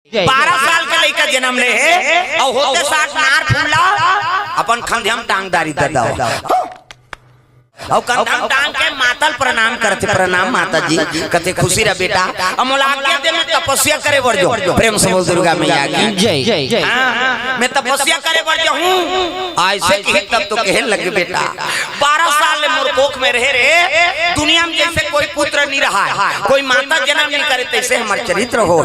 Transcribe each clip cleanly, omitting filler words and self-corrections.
12 साल के लड़का जन्म ले है और होते साथ नार फूला अपन खंधम टांगदारी ददा और कंधम टांग के मातल प्रणाम करते, प्रणाम माता जी कहते खुशी रह बेटा अमोलाग्या दे में तपस्या करे बढ़ जो प्रेम से बोल दुर्गा मैया की जय जय। मैं तपस्या करे बढ़ जो हूं ऐसे कहे तब तो कहे लगे बेटा 12 साल मुरकोख में रहे रे दुनिया में जैसे कोई पुत्र नहीं रहा है, कोई माता जन्म नहीं करे तैसे हमारे चरित्र हो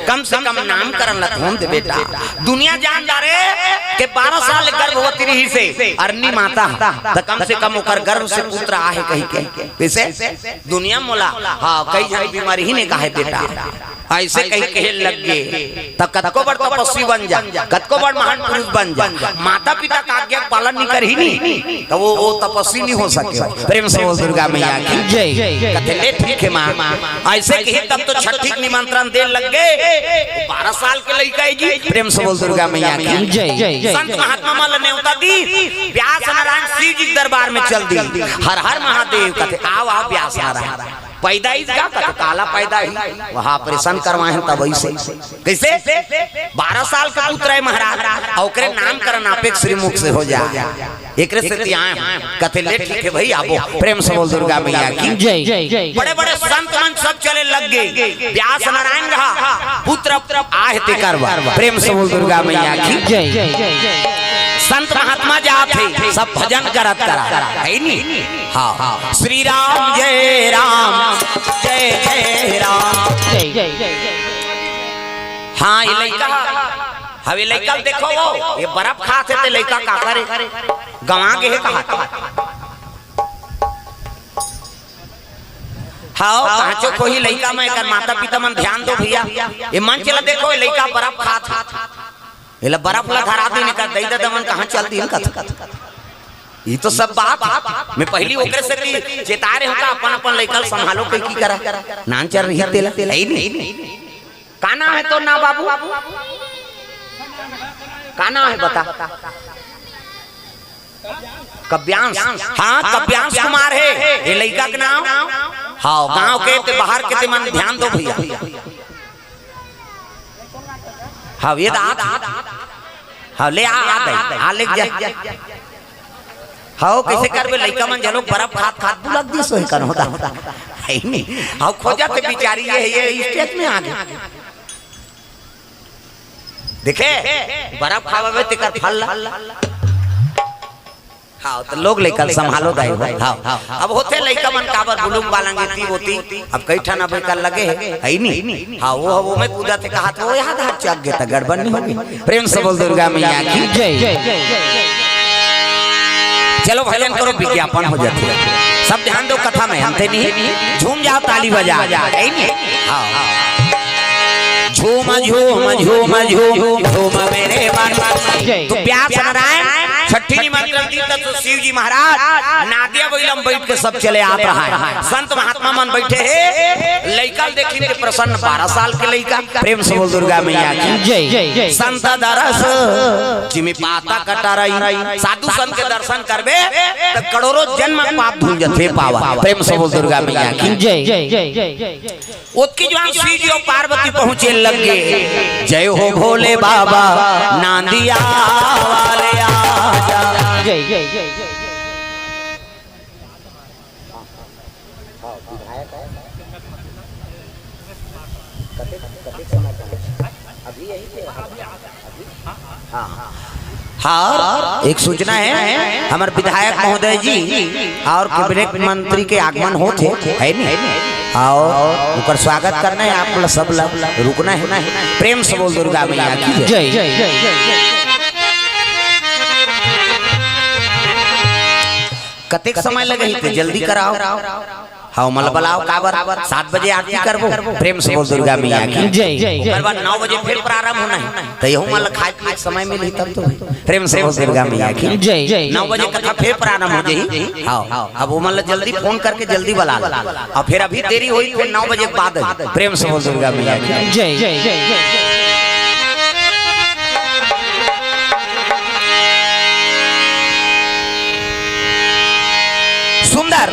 कम से कम नाम करन लत होम दे बेटा। दुनिया जान जा रे के 12 साल गर्भवती रही से अरनी माता तो कम से कम ओकर गर्भ से पुत्र आहे कहीं के कैसे दुनिया मोला हाँ कई जन बीमारी ही ने कहा बेटा ऐसे कहीं कहे लग गए तब कतको बड़ तपस्वी बन जा, कतको बड़ महान पुरुष बन जा, माता पिता का आज्ञा पालन नहीं कर ही नहीं तो वो तपस्वी नहीं हो सके। प्रेम से बोल दुर्गा मैया की जय। कहते ले ठीक है मां ऐसे कही तब तो छठी निमंत्रण दे लग गए 12 साल के लड़का जी। प्रेम से बोल दुर्गा मैया की जय। संत महात्मा मल नेवता दी व्यास नारायण शिव जी दरबार में चल दी हर हर महादेव कहते आओ आओ व्यास नारायण पैदाइश का कहते काला पैदा ही वहां ऑपरेशन करवाए तब ऐसे कैसे 12 साल का पुत्र है महाराज और नामकरण अपेक्ष श्रीमुख से हो जाए एक कहते ले ठीक है भाई आपो। प्रेम से बोल दुर्गा मैया की जय। बड़े बड़े संत मन सब चले लग गए व्यास नारायण रहा पुत्र आह ते करवा। प्रेम से बोल दुर्गा मैया की जय। संत महात्मा जाते सब भजन करत करा है नी हाँ श्री राम जय राम जय जय राम जय जय। हाँ ये लड़का हवे लड़का देखो वो ये बर्फ खाते थे लड़का का करे गवा के है कहा हाँ कहाचो कोई लड़का में कर माता पिता मन ध्यान दो भैया ये मन चला देखो ये लड़का बर्फ खाता ये बर्फ ला धरा दी निकल दई दे मन कहां चल दी कथ ये तो सब बात मैं पहली ओकरे से की चेता रहे होगा अपन अपन लइकल संभालो के की करा नान चल रही तेला ही नहीं काना है तो ना बाबू काना है बता कब्यांश हाँ कब्यांश कुमार है ये लइका के नाम हाँ गांव के ते बाहर के ते मन ध्यान दो भैया हाँ ये हाँ ले आ ले जा हाँ कैसे करबे लइका मन जलो बर्फ खात खात बुलक दी सोई कर होता है नहीं हाँ खोजा ते बिचारी ये स्टेज में आ गई देखे बर्फ खावे ते कर फल हाँ तो लोग लेकर संभालो दाई हाँ अब होते लइका मन काबर बुलुम बालंगे ती होती अब कई ठाना बेकर लगे है नहीं हाँ वो में कूदा थे कहा था वो याद हाथ चक गया था गड़बड़ नहीं होगी। प्रेम से बोल दुर्गा मैया की जय। चलो भजन करो विज्ञापन हो जाती है सब ध्यान दो कथा में हम थे नहीं झूम जाओ ताली बजा है नहीं हाँ झूम झूम झूम झूम झूम मेरे मन तो व्यास नारायण छठी निमंत्रण दी तो शिव जी महाराज नादिया बैलम बैठ के सब चले आप रहा है संत महात्मा मन बैठे है लइका देखी के प्रसन्न 12 साल के लइका। प्रेम से बोल दुर्गा मैया की जय। संत दरस जिमे पाता कटा रही साधु संत के दर्शन करबे तो करोड़ों जन्म पाप धुल जथे पावा। प्रेम से बोल दुर्गा मैया की जय। उसकी जवान शिव जी और पार्वती पहुंचे लगे जय हो भोले बाबा नांदिया वाले आजा जय जय जय। हाँ एक सूचना है हमारे विधायक महोदय जी और कैबिनेट मंत्री के आगमन होते है नहीं और उनका स्वागत करना है आप सब रुकना है। प्रेम से बोल दुर्गा मैया की जय। कतेक समय लगे थे जल्दी कराओ हाँ मतलब बुलाओ काबर 7 बजे आरती करबो। प्रेम से बोल दुर्गा मैया की जय। 9 बजे फिर प्रारंभ होना है तो यहू मतलब खाए पीए समय मिली तब तो प्रेम से बोल दुर्गा मैया की जय। 9 बजे कथा फिर प्रारंभ हो जाई हाँ अब वो मतलब जल्दी फोन करके जल्दी बुला और फिर अभी देरी हुई फिर 9 बजे बाद। प्रेम से बोल दुर्गा मैया की जय। सुंदर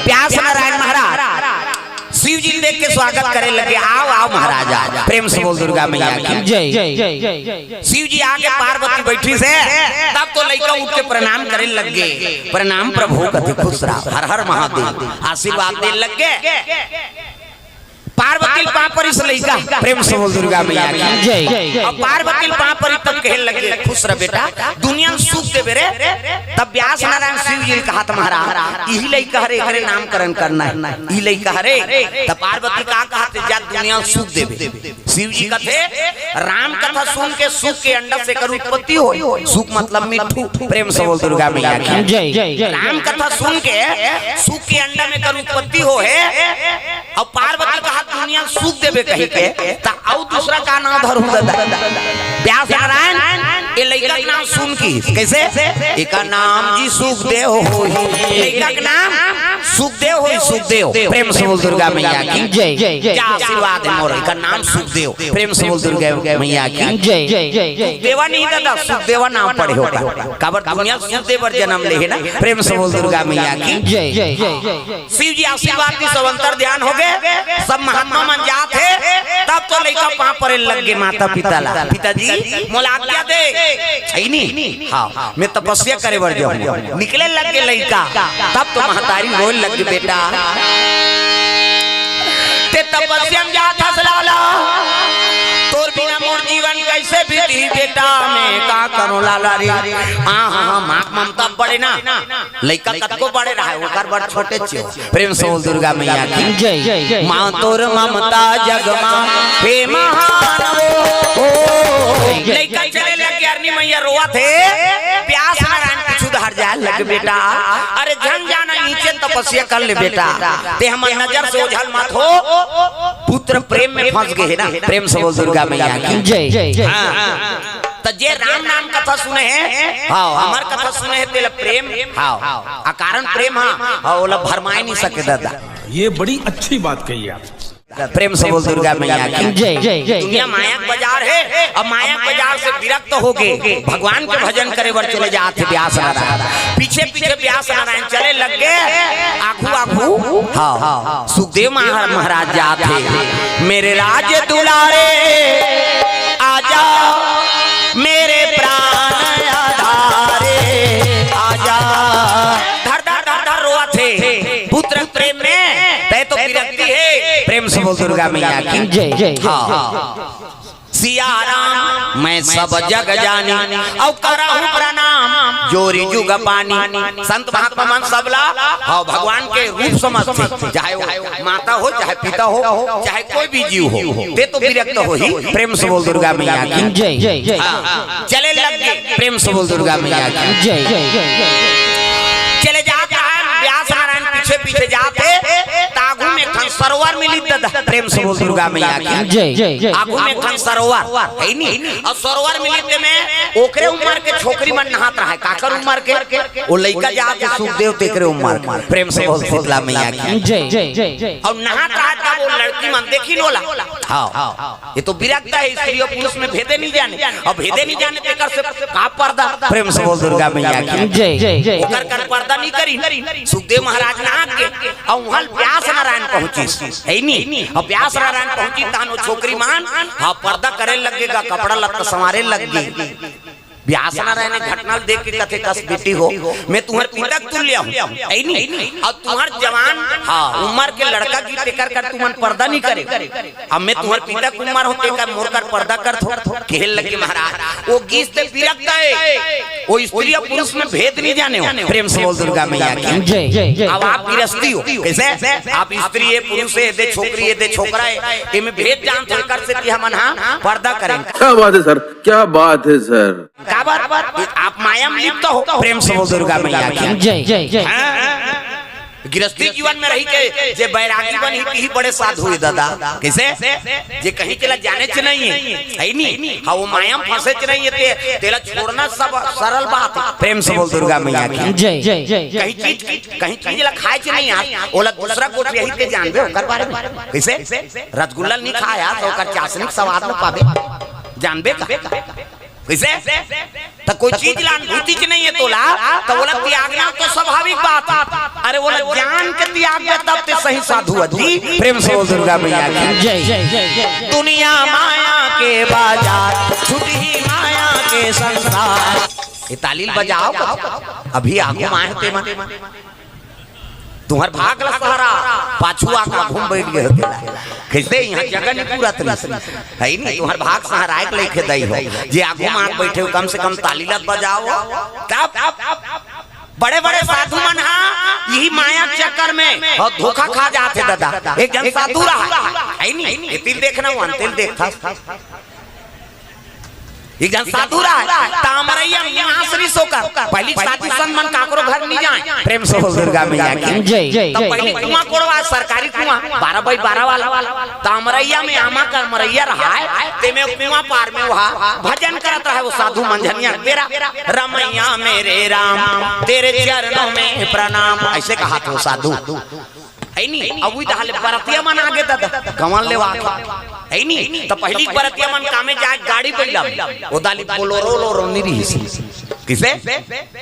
व्यास नारायण महाराज शिव जी देख के स्वागत करे लगे, आओ आओ महाराजा, प्रेम से बोल दुर्गा मैया की जय जय जय जय। शिव जी आगे पार्वती बैठी से तब तो लड़का उठ के प्रणाम करे लगे, प्रणाम प्रभु कथे खुश रहा, हर हर महादेव, आशीर्वाद दे लगे। पार्वती पापरी से लइका प्रेम से बोल दुर्गा मैया की जय जय। अब पार्वती पापरी तब कहे लगे खुश रह बेटा, दुनिया सुख देवे रे। तब व्यास नारायण शिव जी कहा महाराज यही लइका हरे एकरे नामकरण करना है, यही लइका हरे। तब पार्वती का कहते जा दुनिया सुख देवे। शिव जी कहते राम कथा सुन के सुख के अंडा से कर उत्पत्ति हो, सुख मतलब मिठू, प्रेम से बोल दुर्गा मैया की जय जय। राम कथा सुन के सुख के अंडा में कर उत्पत्ति हो है। और पार्वती कहा दुनिया सुख देवे कही के ता और दूसरा का नाम धरू व्यास नारायण ये लइका का नाम सुन की कैसे एका नाम जी सुखदेव हो, लइका का नाम सुखदेव हो, सुखदेव प्रेम से बोल दुर्गा मैया की जय जय जय। क्या आशीर्वाद है मोर, का नाम सुखदेव, प्रेम से बोल दुर्गा मैया की जय जय जय। देवा नहीं दादा सुखदेवा नाम पढ़े होगा, काबर दुनिया सुखदेव जन्म ले है ना, प्रेम से बोल दुर्गा मैया की जय जय जय। शिव जी आशीर्वाद की सवंतर ध्यान हो गए, सब महात्मा मन जात है। तब तो लइका पांव परे लग गए माता पिता ला, पिताजी मोला आज्ञा दे है नी, हां मैं तपस्या करे बर जाऊं, निकले लग गए लइका। तब तो महतारी रोए लग गई बेटा ते तपस्या में जात हसलाला, तोर बिना मोर जीवन कैसे बीती बेटा, मैं का करूं लाला रे। हां हां मां ममता बड़े ना, लइका कतको बड़े रहा ओकर बड़ छोटे छियो, प्रेम से बोल दुर्गा मैया की जय जय जय। मां तोर ममता जग मां हे महान हो। लइका चले लगे अरनी मैया रोआ थे, प्यास नारायण कुछ उधार जाए लग बेटा, अरे जन जाना नीचे तपस्या कर ले बेटा, ते हमर नजर से ओझल मत हो, पुत्र प्रेम में फंस गए है ना, प्रेम से बोल दुर्गा मैया की जय जय जय। तो जे राम नाम कथा सुने हैं, हां हमार कथा सुने हैं तेल प्रेम, हां अकारण प्रेम, हां ओला भरमाए नहीं सके दादा। ये बड़ी अच्छी बात कही आप, प्रेम से बोल दुर्गा मैया की जय जय जय। दुनिया माया बाजार है, अब माया बाजार से विरक्त हो गए, भगवान के भजन करे बर चले जाते व्यास नारायण, पीछे पीछे व्यास नारायण चले लग गए, आखू आखू हाँ सुखदेव महाराज जाते, मेरे राज्य दुलारे आजा मेरे प्राण आधारे आजा, धर धर धर धर रोआ थे पुत्र प्रेम में, तय तो विरक्ति है, प्रेम से बोल दुर्गा मैया की जय जय। हाँ सिया राम मैं सब जग जानी और करहूं प्रणाम जोरी जुग पानी, संत महात्मा मन सबला हाँ भगवान के रूप समझते, चाहे वो माता हो चाहे पिता हो चाहे कोई भी जीव हो, ते तो विरक्त हो ही, प्रेम से बोल दुर्गा मैया की जय जय जय। चले लग गए, प्रेम से बोल दुर्गा मैया की जय जय जय। चले जाता है व्यास नारायण पीछे पीछे जाते, तागू में खन सरोवर मिली दादा, प्रेम से बोल दुर्गा मैया की जय जय जय। आगू में खन सरोवर है नी, और सरोवर मिली में ओकरे उम्र के छोकरी मन नहात रहा है, काकर उम्र के वो लइका जाके सुखदेव तेकरे उम्र के, प्रेम से बोल शीतला मैया की जय जय जय जय। और नहात रहा था वो लड़की मन देखी लोला, हाँ ये तो विरक्त है, स्त्री और पुरुष में भेदे नहीं जाने, और भेदे नहीं जाने तेकर से का पर्दा, प्रेम से बोल दुर्गा मैया की जय जय जय। ओकर कर पर्दा नहीं करी, सुखदेव महाराज नहा के और वहां व्यास नारायण पहुंची है नी, और व्यास नारायण पहुंची तानो छोकरी मान हाँ पर्दा करे लगेगा, कपड़ा लत्ता संवारे लग गई। व्यास नारायण ने घटना देख के कथे कस बेटी हो, मैं तुम्हारे पिता तुल्य हूँ है नी, और तुम्हार जवान हाँ उम्र के लड़का की तेकर कर तुमन पर्दा नहीं करे, अब मैं तुम्हारे पिता की उम्र होते का मोर कर पर्दा कर थो खेल लगे महाराज, वो गीत से विरक्त है, वो स्त्री और पुरुष में भेद नहीं जाने हो, प्रेम से बोल दुर्गा मैया की जय जय जय। अब आप गृहस्थी हो कैसे, आप स्त्री है पुरुष है, दे छोकरी है दे छोकरा है, इनमें भेद जानते कर से कि हम हाँ पर्दा करेंगे। क्या बात है सर, क्या बात है सर, आप माया में लिप्त हो, प्रेम से बोल दुर्गा मैया की जय जय जय। गृहस्थी जीवन में रही के जे बैरागी बनी ही बड़े साधु हुए दादा, कैसे जे कहीं चला जाने च नहीं है नी, हाँ वो माया में फंसे च नहीं है, तेला छोड़ना सब सरल बात है, प्रेम से बोल दुर्गा मैया की जय जय जय। कहीं चीज ला खाए च नहीं है, ओला दूसरा कोट यही ते जानबे ओकर बारे में, कैसे रसगुल्ला नहीं खाया तो ओकर चाशनी स्वाद न पावे जानबे का कैसे तो कोई चीज ला अनुभूति की नहीं है तोला तो बोला त्यागना तो स्वाभाविक बात। अरे बोला ज्ञान के त्याग दे तब ते सही साधु जी। प्रेम से बोल दुर्गा मैया की जय जय जय। दुनिया माया के बाजार छुटी माया के संसार। ये तालील बजाओ अभी आगू माए ते तुम्हार भाग ला सहारा पाछू आका घूम बैठ गए होते कैसे यहाँ जगह नहीं पूरा तरी है नहीं तुम्हार भाग सहारा के लेके दई हो जे आगू मार बैठे हो कम से कम तालीलत बजाओ तब बड़े बड़े साधु मन यही माया चक्कर में और धोखा खा जाते दादा। एक जन साधु रहा है नहीं तिल देखना वो तिल देखता एक जन साधु रहा तामरैया महाश्री सोकर पहली साधु संत मन काकरो घर नहीं जाए। प्रेम से बोल दुर्गा मैया की जय जय। तब पहली कुआं कोड़वा सरकारी कुआं 12x12 वाला तामरैया में आमा का मरैया रहा है ते में कुआं पार में वहां भजन करत रहा वो साधु मंझनिया तेरा रमैया मेरे राम तेरे चरणों में प्रणाम ऐसे कहा था साधु है नहीं। अब वही दाले बरतिया मन आगे दादा कमल ले वाके है नहीं तो पहली बरतिया मन कामे जाए गाड़ी पहिला वो दाली बोलोरो लोरो निरी किसे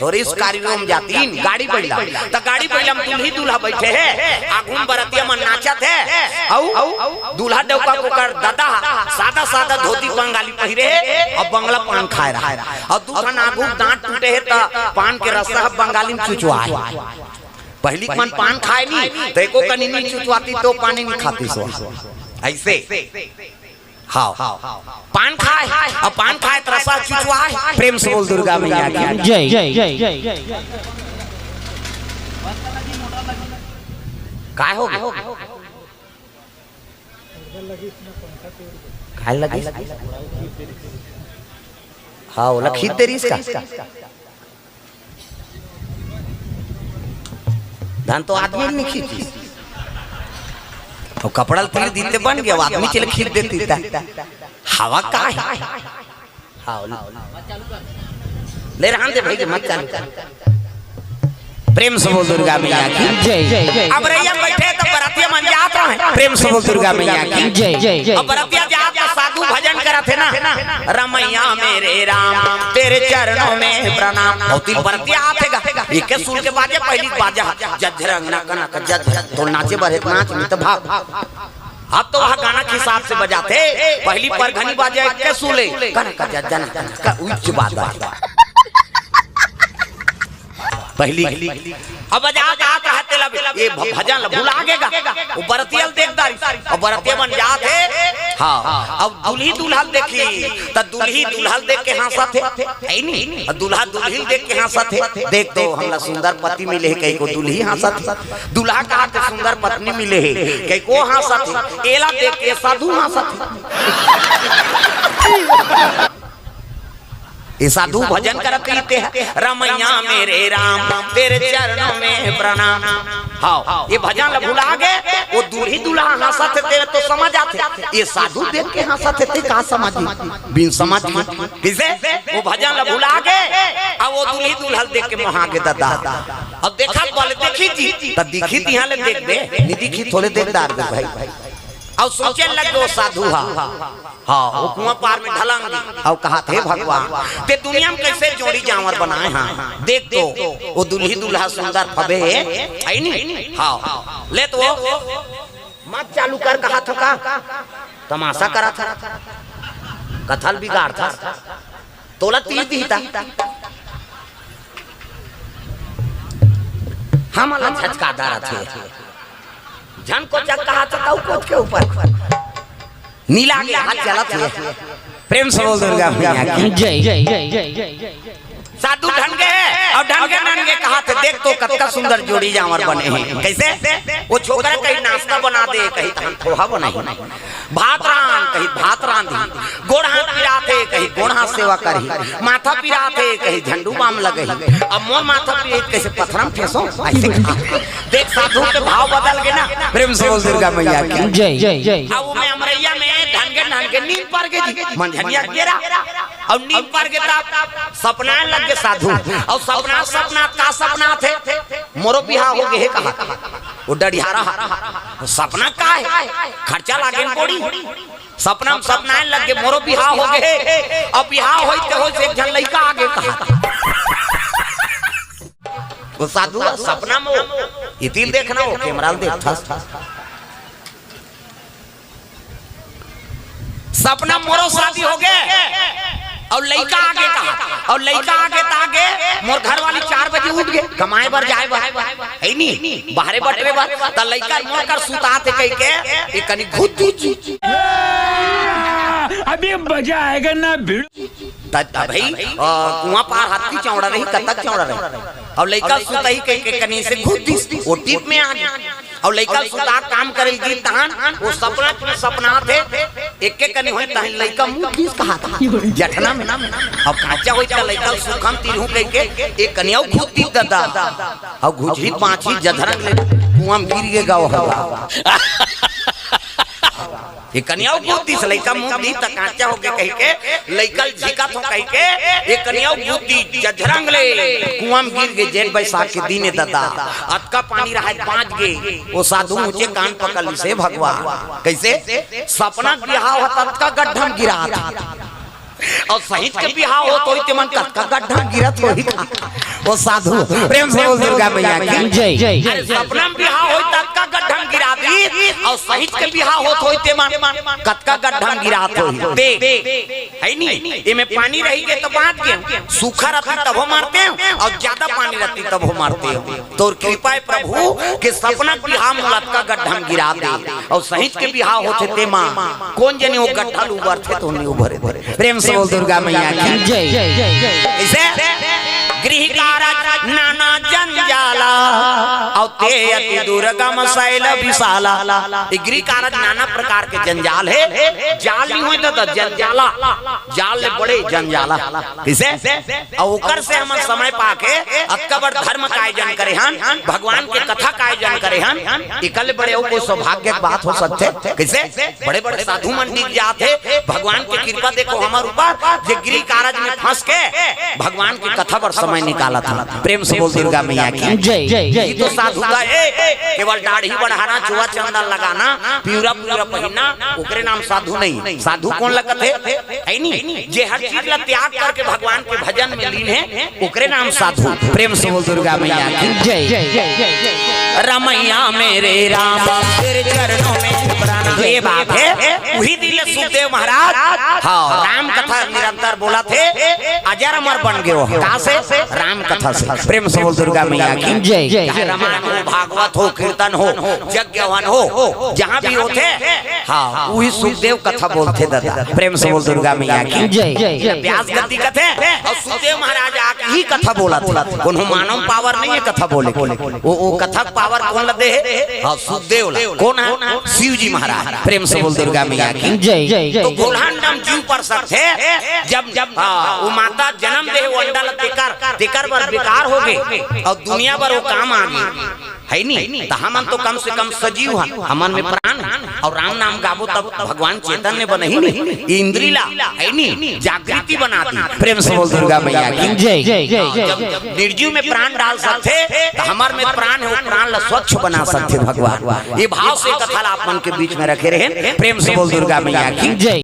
तो इस कार्यक्रम जाती गाड़ी पहिला तो गाड़ी पहिला में दूल्ही दूल्हा बैठे है आगुन बरतिया मन नाचत है औ दूल्हा डौका को कर दादा सादा सादा धोती बंगाली पहिरे है और बंगला पान खाए रहा है और दूसरा नागु दांत टूटे है तो पान के रसा बंगाली में चुचवा है। पहली मन पान खाए नहीं तो एको कनी नहीं चुचवाती तो पानी नहीं खाती सो ऐसे हाँ पान खाए और पान खाए तो रसा चुचवाए। प्रेम से बोल दुर्गा मैया की जय जय जय जय। काय हो काय लगी हाँ वो खींच दे रही इसका धान तो आदमी नहीं खींची और कपड़ा तेल दीते बन गया आदमी चले खींच देती हवा का है ले रहा दे भाई मत चालू। प्रेम से बोल दुर्गा मैया की जय जय जय। अब रैया बैठे तो बरातिया मन जात रहे। प्रेम से बोल दुर्गा मैया की जय जय जय। अब बरातिया जात तो साधु भजन करत है ना रमैया मेरे राम तेरे चरणों में प्रणाम और तिल बरातिया आतेगा एक सुन के बाजे पहली बाजा जज्जरंगना कना का जज्ज तो नाचे बरत नाच में तो भाग अब तो वहाँ गाना के हिसाब से बजाते पहली पर घनी बाजे के सुले कना का जज्जना का उच्च बात पहली अब बजा आता है तेला ये भजन भूल आगेगा वो बरतियल देखदारी और बरतिया बन जात है हाँ। अब दुल्ही दुल्हा देखी तो दुल्ही दुल्हा देख के हंसत है नहीं और दुल्हा दुल्ही देख के हंसत है देख तो हमरा सुंदर पति मिले है कहीं को दुल्ही हंसत दुल्हा कहा तो सुंदर पत्नी मिले है कहीं को हंसत एला देख के साधु हंसत ये साधु भजन करते हैं रमैया मेरे राम तेरे चरणों में प्रणाम। हाँ ये भजन भुला गए वो दूल्ही दूल्हा हंसत थे तो समझ आते ये साधु देख के हंसत थे कहा समझी बिन समझ किसे वो भजन भुला गए अब वो दूल्ही दूल्हा देख के वहां के दादा अब देखा बोले देखी थी तब दिखी थी यहाँ ले देख दे नहीं दिखी थोड़े देखदार दे भाई और सोचे लगे वो साधु हाँ वो कुआं पार में ढलंग दी और कहा थे भगवान ते दुनिया में कैसे जोड़ी जानवर बनाए हाँ देख तो वो दुल्ही दुल्हा सुंदर फबे है नहीं हाँ ले तो मत चालू कर कहा था का तमाशा करा था कथल बिगाड़ था तोला तीर दी था हम अलग झटकादार थे जन को जग कहा था कोच के ऊपर नीला के हाथ चलत है। प्रेम से बोल दुर्गा मैया की जय जय जय जय जय। साधु ढंगे और ढंगे नंगे कहा थे देख तो कतका सुंदर जोड़ी जानवर बने हैं कैसे वो छोकरा कहीं नाश्ता बना दे कहीं धान पोहा बनाई भात रान कहीं भात रांधी गोड़ हाथ पिराते कहीं गोड़ हाथ सेवा करी माथा पिराते कहीं झंडू बाम लगे अब मोर माथा पिरे कैसे पत्थरम ठेसो ऐसे देख साधु के भाव बदल गए ना। प्रेम से बोल दुर्गा मैया की जय जय जय। अब मैं अमरैया में ढंगे ढंगे नींद पर गई मंझनिया गिरा और नींद पर गया सपना लग गए साधु और सपना सपना का सपना थे मोरो बिहार हो गए कहा वो डरियारा सपना का है खर्चा लागे पड़ी सपना में सपना लग गए मोरो बिहाव हो गए। अब बिहाव होते हो से एक जन लड़का आगे कहा वो साधु सपना में इतिल देखना हो कैमरा देख सपना मोरो शादी हो गए और लड़का आगे कहा और लड़का आगे तागे मोर घर वाली 4 बजे उठ गए कमाए बर जाए है नहीं बाहरे बटरे बर त लड़का मोर कर सुताते कह के एक कनी घुट अभी मजा आएगा ना भीड़। भाई कुआं पार हाथ की चौड़ा रही कतक चौड़ा रही और लड़का सुताई कह के कनी से घुट वो टीप में आ गया और लड़का सुता काम करेगी तहन वो सपना थे एक कनी होई तहन लड़का मुंह दिस कहा था जठना में अब काचा होई त लड़का सुखम तीरहु कह के एक कनिया घुट दी दादा और घुझरी पांची जधरन ले कुआं गिर के गाव हवा ये कन्या बुद्धि से लड़का मुद्दी तक कांचा हो के कह के लड़का झिका तो कह के ये कन्या बुद्धि जझरंग ले कुआं में गिर के जेठ बैसाख के दिने दादा अतका पानी रहा 5 गे वो साधु मुझे कान पकड़ से भगवान कैसे सपना बिहाव होता तका गड्ढम गिरा था और सहित के बिहाव हो तो इते मन का गड्ढा गिरत होई वो साधु प्रेम से बोल दुर्गा मैया की जय जय अरे सपना में बिहाव हो तक का गड्ढा गिरा दी और सहित के बिहाव हो तो इते मन कतका गड्ढा गिरात होई दे है नहीं ये में पानी रही के तो बात के सूखा रहता तब हो मारते हैं और ज्यादा पानी रहती तब हो मारते हो तो कृपा है प्रभु के सपना बिहाव मुलत का गड्ढा गिरा दे और सहित के बिहाव होते ते मां कौन जने वो गड्ढा उबर थे तो नहीं उभरे प्रेम से बोल दुर्गा मैया की जय जय जय इसे गृह कारज नाना जंजाला और ते अति दुर्गम शैल विशाला गृह कारज नाना प्रकार के जंजाल है जाल नहीं होई तो जंजाला जाल ले बड़े जंजाला इसे और ओकर से हम समय पाके अकबर धर्म का आयोजन करे हन भगवान के कथा का आयोजन करे हन इकल बड़े हो कोई सौभाग्य की बात हो सकते कैसे बड़े बड़े साधु मंडी जाते भगवान की कृपा देखो हमारे ऊपर जे गृह कारज में फंस के भगवान की कथा पर समय निकाला था प्रेम से बोल दुर्गा मैया की जय जय जय तो साधु का केवल दाढ़ी बढ़ाना चुआ चंदन लगाना पूरा पहनना ओकरे नाम साधु नहीं साधु कौन लगत है नहीं जे हर चीज ला त्याग करके भगवान के भजन में लीन है ओकरे नाम साधु प्रेम से बोल दुर्गा मैया की जय जय जय जय रमैया मेरे राम तेरे चरणों में प्राण ये बात है वही दिल सुखदेव महाराज हाँ राम कथा निरंतर बोला थे अजर अमर बन गए कहाँ से राम कथा से प्रेम से बोल दुर्गा मैया की जय जय रामायण हो भागवत हो कीर्तन हो यज्ञ हवन हो जहाँ भी होते हाँ वही सुखदेव कथा बोलते दादा प्रेम से बोल दुर्गा मैया की जय जय व्यास गद्दी कथे और सुखदेव महाराज आके ही कथा बोला था कोनो मानव पावर नहीं है कथा बोले वो कथा पावर कौन लदे है हाँ सुखदेव कौन है शिव जी महाराज प्रेम से बोल दुर्गा मैया की जय जय तो गोल्हन जीव पर सकते जब वो माता जन्म दे वो अंडा तेकर बर बेकार हो गए और दुनिया भर वो काम आ गई है नहीं तो हमन तो कम से कम सजीव है हमन में प्राण और राम नाम गाबो तब भगवान चैतन्य बने ही नहीं इंद्रिला है नहीं जागृति बना दी प्रेम से बोल दुर्गा मैया की जय जय जय जब निर्जीव में प्राण डाल सकते तो हमार में प्राण है वो प्राण ला स्वच्छ बना सकते भगवान ये भाव से कथा आप मन के बीच में रखे रहे प्रेम से बोल दुर्गा मैया की जय